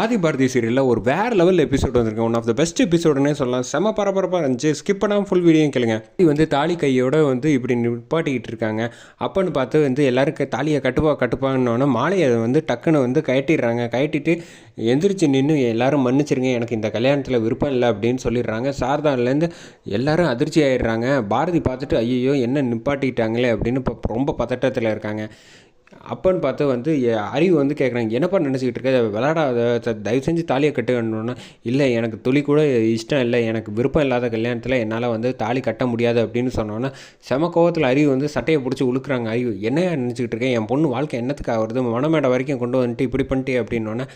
ஆதி பாரதி சீரியலில் ஒரு வேறு லெவல் எபிசோட் வந்திருக்கு. ஒன் ஆஃப் த பெஸ்ட் எபிசோடுன்னே சொல்லலாம். செம பரபரப்பாக இருந்துச்சு. ஸ்கிப் பண்ணாமல் ஃபுல் வீடியோ கேளுங்க. இது வந்து தாலி கையோட வந்து இப்படி நிப்பாட்டிக்கிட்டு இருக்காங்க. அப்போன்னு பார்த்து வந்து எல்லாரும் தாலியை கட்டுப்பான்னொன்னே மாலையை வந்து டக்குன்னு வந்து கட்டிடுறாங்க. கட்டிட்டு எந்திரிச்சு நின்று எல்லாரும் மன்னிச்சிருங்க, எனக்கு இந்த கல்யாணத்தில் விருப்பம் இல்லை அப்படின்னு சொல்லிடுறாங்க. சாரதான்லேருந்து எல்லாரும் அதிர்ச்சி ஆகிடுறாங்க. பாரதி பார்த்துட்டு ஐயோ என்ன நிப்பாட்டிட்டாங்களே அப்படின்னு இப்போ ரொம்ப பதட்டத்தில் இருக்காங்க. அப்போன்னு பார்த்து வந்து அறிவு வந்து கேட்குறாங்க, என்னப்பா நினச்சிக்கிட்டு இருக்க, விளாடாத, தயவு செஞ்சு தாலியை கட்டுக்கணுன்னா, இல்லை எனக்கு துளி கூட இஷ்டம் இல்லை, எனக்கு விருப்பம் இல்லாத கல்யாணத்தில் என்னால் வந்து தாலி கட்ட முடியாது அப்படின்னு சொன்னோன்னா செம கோவத்தில் அறிவு வந்து சட்டையை பிடிச்சி உழுக்குறாங்க. அறிவு என்ன நினச்சிக்கிட்டு இருக்கேன், என் பொண்ணு வாழ்க்கை என்னத்துக்காக வருது, மணமேடை வரைக்கும் கொண்டு வந்துட்டு இப்படி பண்ணிட்டு அப்படின்னோன்னே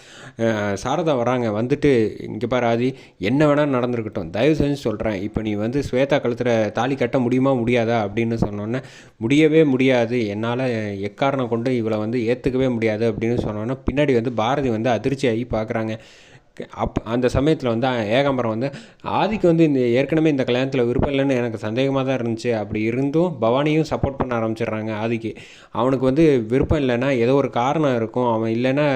சாரதா வராங்க. வந்துட்டு இங்கே பாரு ஆதி, என்ன வேணால் நடந்திருக்கட்டும், தயவு செஞ்சு சொல்கிறேன், இப்போ நீ வந்து ஸ்வேதா கழுத்தில் தாலி கட்ட முடியாதா அப்படின்னு சொன்னோன்னே முடியவே முடியாது, என்னால் எக்காரணம் கொண்டு இவளை வந்து ஏற்றுக்கவே முடியாது அப்படின்னு சொன்னோன்னா பின்னாடி வந்து பாரதி வந்து அதிர்ச்சியாகி பார்க்குறாங்க. அந்த சமயத்தில் வந்து ஏகாம்பரம் வந்து ஆதிக்கு வந்து ஏற்கனவே இந்த கல்யாணத்தில் விருப்பம் இல்லைன்னு எனக்கு சந்தேகமாக தான் இருந்துச்சு, அப்படி இருந்தும் பவானியும் சப்போர்ட் பண்ண ஆரம்பிச்சிடுறாங்க ஆதிக்கு. அவனுக்கு வந்து விருப்பம் இல்லைன்னா ஏதோ ஒரு காரணம் இருக்கும், அவன் இல்லைன்னா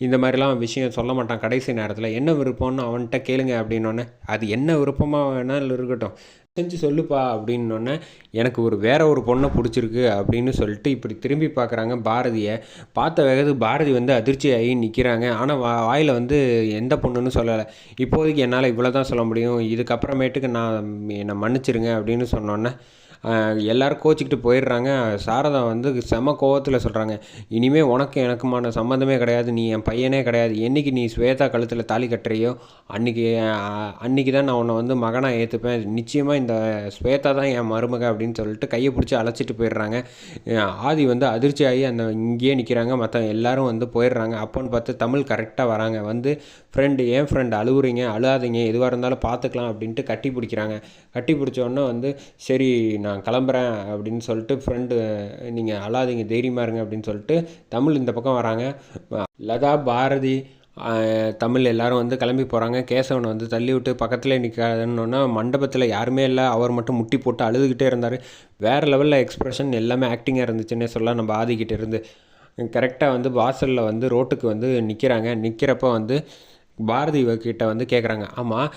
இந்த மாதிரிலாம் விஷயம் சொல்ல மாட்டான். கடைசி நேரத்தில் என்ன விருப்பம்னு அவன்கிட்ட கேளுங்க அப்படின்னோடனே, அது என்ன விருப்பமாக வேணாலும் இருக்கட்டும், செஞ்சு சொல்லுப்பா அப்படின்னோடனே, எனக்கு வேற ஒரு பொண்ணை பிடிச்சிருக்கு அப்படின்னு சொல்லிட்டு இப்படி திரும்பி பார்க்குறாங்க. பாரதியை பார்த்த வேகத்து பாரதி வந்து அதிர்ச்சியாகி நிற்கிறாங்க. ஆனால் வாயில் வந்து எந்த பொண்ணுன்னு சொல்லலை. இப்போதைக்கு என்னால் இவ்வளோ தான் சொல்ல முடியும், இதுக்கப்புறமேட்டுக்கு என்னை மன்னிச்சிருங்க அப்படின்னு சொன்னோன்னே எல்லோரும் கோச்சிக்கிட்டு போயிடுறாங்க. சாரதா வந்து செம கோவத்தில் சொல்கிறாங்க, இனிமேல் உனக்கு எனக்குமான சம்மந்தமே கிடையாது, நீ என் பையனே கிடையாது, என்றைக்கு நீ ஸ்வேதா கழுத்தில் தாலி கட்டுறியோ அன்றைக்கி தான் நான் உன்னை வந்து மகனாக ஏற்றுப்பேன், நிச்சயமாக இந்த ஸ்வேதா தான் என் மருமக அப்படின்னு சொல்லிட்டு கையை பிடிச்சி அழைச்சிட்டு போயிடுறாங்க. ஆதி வந்து அதிர்ச்சியாகி இங்கேயே நிற்கிறாங்க. மற்ற எல்லோரும் வந்து போயிடுறாங்க. அப்போன்னு பார்த்து தமிழ் கரெக்டாக வராங்க. வந்து என் ஃப்ரெண்டு அழுகுறீங்க, அழுகாதீங்க, எதுவாக இருந்தாலும் பார்த்துக்கலாம் அப்படின்ட்டு கட்டி பிடிக்கிறாங்க. கட்டி பிடிச்சோன்னே வந்து சரி நான் கிளம்புறேன் அப்படின்னு சொல்லிட்டு ஃப்ரெண்டு, நீங்கள் அழாதீங்க, தைரியமாக இருங்க அப்படின்னு சொல்லிட்டு தமிழ் இந்த பக்கம் வராங்க. லதா, பாரதி, தமிழ் எல்லோரும் வந்து கிளம்பி போகிறாங்க. கேசவனை வந்து தள்ளி விட்டு பக்கத்தில் நிற்காதுன்னொன்னா மண்டபத்தில் யாருமே இல்லை, அவர் மட்டும் முட்டி போட்டு அழுதுகிட்டே இருந்தார். வேறு லெவலில் எக்ஸ்ப்ரெஷன் எல்லாமே ஆக்டிங்காக இருந்துச்சுன்னே சொல்லலாம். நம்ம ஆதிக்கிட்டே இருந்து கரெக்டாக வந்து வாசலில் வந்து ரோட்டுக்கு வந்து நிற்கிறப்ப வந்து பாரதி கிட்ட வந்து கேட்குறாங்க, ஆமாம்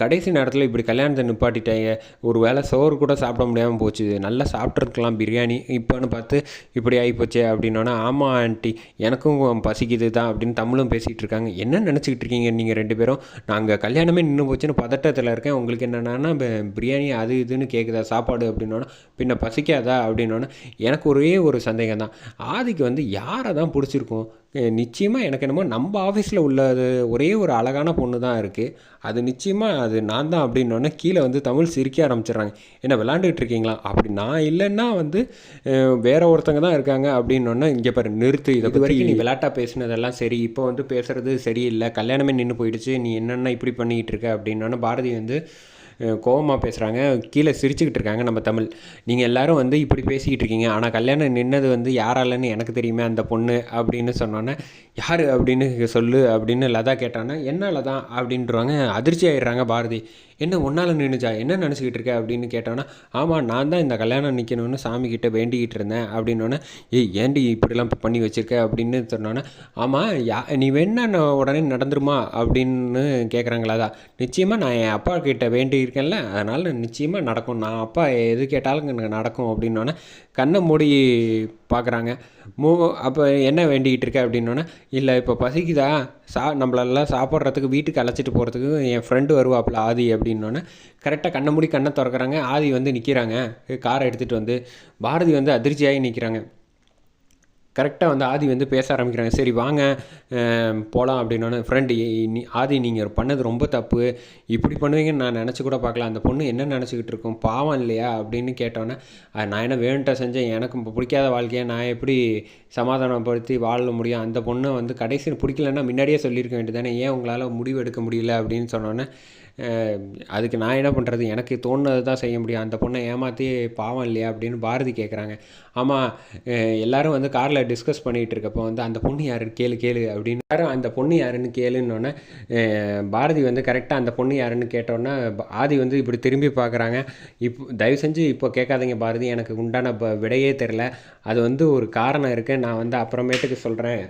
கடைசி நேரத்தில் இப்படி கல்யாணத்தை நிப்பாட்டிட்டாங்க, ஒரு வேளை சோறு கூட சாப்பிட முடியாமல் போச்சு, நல்லா சாப்பிட்ருக்கலாம் பிரியாணி, இப்போன்னு பார்த்து இப்படி ஆகிப்போச்சே அப்படின்னோன்னா, ஆமாம் ஆண்டி எனக்கும் பசிக்குது தான் அப்படின்னு தமிழும் பேசிகிட்டு இருக்காங்க. என்ன நினச்சிக்கிட்டு இருக்கீங்க நீங்கள் ரெண்டு பேரும், நாங்கள் கல்யாணமே நின்று போச்சுன்னு பதட்டத்தில் இருக்கேன், உங்களுக்கு என்னென்னா பிரியாணி அது இதுன்னு கேட்குதா சாப்பாடு அப்படின்னோன்னா, பின்ன பசிக்காதா அப்படின்னோன்னா, எனக்கு ஒரே ஒரு சந்தேகம் தான், ஆதிக்கு வந்து யாரை தான் பிடிச்சிருக்கும், நிச்சயமாக எனக்கு என்னமோ நம்ம ஆஃபீஸில் உள்ளது ஒரே ஒரு அழகான பொண்ணு தான் இருக்குது, அது நிச்சயமாக அது நான் தான் அப்படின்னோடனே கீழே வந்து தமிழ் சிரிக்க ஆரம்பிச்சிடுறாங்க. என்ன விளாண்டுக்கிட்டு இருக்கீங்களா, அப்படி நான் இல்லைன்னா வந்து வேற ஒருத்தங்க தான் இருக்காங்க அப்படின்னோடனே, இங்கே பாரு நிறுத்து, இது வரைக்கும் நீ விளையாட்டாக பேசினதெல்லாம் சரி, இப்போ வந்து பேசுகிறது சரியில்லை, கல்யாணமே நின்று போயிடுச்சு, நீ என்னென்ன இப்படி பண்ணிக்கிட்டு இருக்க அப்படின்னோடனே பாரதி வந்து கோவமாக பேசுகிறாங்க. கீழே சிரிச்சுக்கிட்டு இருக்காங்க நம்ம தமிழ். நீங்கள் எல்லோரும் வந்து இப்படி பேசிக்கிட்டு இருக்கீங்க, ஆனால் கல்யாணம் நின்னது வந்து யாராலன்னு எனக்கு தெரியுமே அந்த பொண்ணு அப்படின்னு சொன்னோன்னே, யார் அப்படின்னு சொல்லு அப்படின்னு லதா கேட்டானே, என்ன லதா அப்படின்றாங்க. அதிர்ச்சி ஆகிடுறாங்க பாரதி. என்ன ஒன்றால் நின்றுச்சா, என்ன நினச்சிக்கிட்டு இருக்க அப்படின்னு கேட்டோன்னா, ஆமாம் நான் தான் இந்த கல்யாணம் நிற்கணும்னு சாமிக்கிட்ட வேண்டிக்கிட்டு இருந்தேன் அப்படின்னோடனே, ஏண்டி இப்படிலாம் பண்ணி வச்சுருக்க அப்படின்னு சொன்னோன்னே, ஆமாம் நீ வேணா உடனே நடந்துருமா அப்படின்னு கேட்குறாங்களா தான். நிச்சயமாக நான் என் அப்பா கிட்ட வேண்டியிருக்கேன்ல, அதனால் நிச்சயமாக நடக்கும், நான் அப்பா எது கேட்டாலும் எனக்கு நடக்கும் அப்படின்னோடனே கண்ணை மூடி பார்க்குறாங்க. அப்போ என்ன வேண்டிக்கிட்டு இருக்க அப்படின்னோடனே, இல்லை இப்போ பசிக்குதா, நம்மளெல்லாம் சாப்பிட்றதுக்கு வீட்டுக்கு அழைச்சிட்டு போகிறதுக்கு என் ஃப்ரெண்டு வருவாப்பில் ஆதி அப்படின்னோடனே கரெக்டாக கண்ணை மூடி கண்ணை திறக்கிறாங்க. ஆதி வந்து நிற்கிறாங்க காரை எடுத்துகிட்டு வந்து. பாரதி வந்து அதிர்ச்சியாகி நிற்கிறாங்க. கரெக்டாக வந்து ஆதி வந்து பேச ஆரம்பிக்கிறாங்க. சரி வாங்க போகலாம் அப்படின்னோடனே, ஃப்ரெண்டு ஆதி நீங்கள் பண்ணது ரொம்ப தப்பு, இப்படி பண்ணுவீங்கன்னு நான் நினச்சி கூட பார்க்கல, அந்த பொண்ணு என்ன நினச்சிக்கிட்டு இருக்கும், பாவம் இல்லையா அப்படின்னு கேட்டோன்னே, நான் என்ன வேணுன்ட்ட செஞ்சேன், எனக்கு இப்போ பிடிக்காத வாழ்க்கையை நான் எப்படி சமாதானப்படுத்தி வாழ முடியும், அந்த பொண்ணை வந்து கடைசியில் பிடிக்கலன்னா முன்னாடியே சொல்லியிருக்க வேண்டியதானே, ஏன் உங்களால் முடிவு எடுக்க முடியல அப்படின்னு சொன்னோன்னே, அதுக்கு நான் என்ன பண்ணுறது, எனக்கு தோணுனது தான் செய்ய முடியும், அந்த பொண்ணை ஏமாற்றி பாவம் இல்லையா அப்படின்னு பாரதி கேட்குறாங்க. ஆமாம் எல்லோரும் வந்து காரில் டிஸ்கஸ் பண்ணிகிட்டு இருக்கப்போ வந்து அந்த பொண்ணு யாருன்னு கேளு அப்படின்னு யாரும் அந்த பொண்ணு யாருன்னு கேளுன்னொன்னே பாரதி வந்து கரெக்டாக அந்த பொண்ணு யாருன்னு கேட்டோன்னே ஆதி வந்து இப்படி திரும்பி பார்க்குறாங்க. தயவு செஞ்சு இப்போ கேட்காதீங்க பாரதி, எனக்கு உண்டான விடையே தெரில, அது வந்து ஒரு காரணம் இருக்குது, நான் வந்து அப்புறமேட்டுக்கு சொல்கிறேன்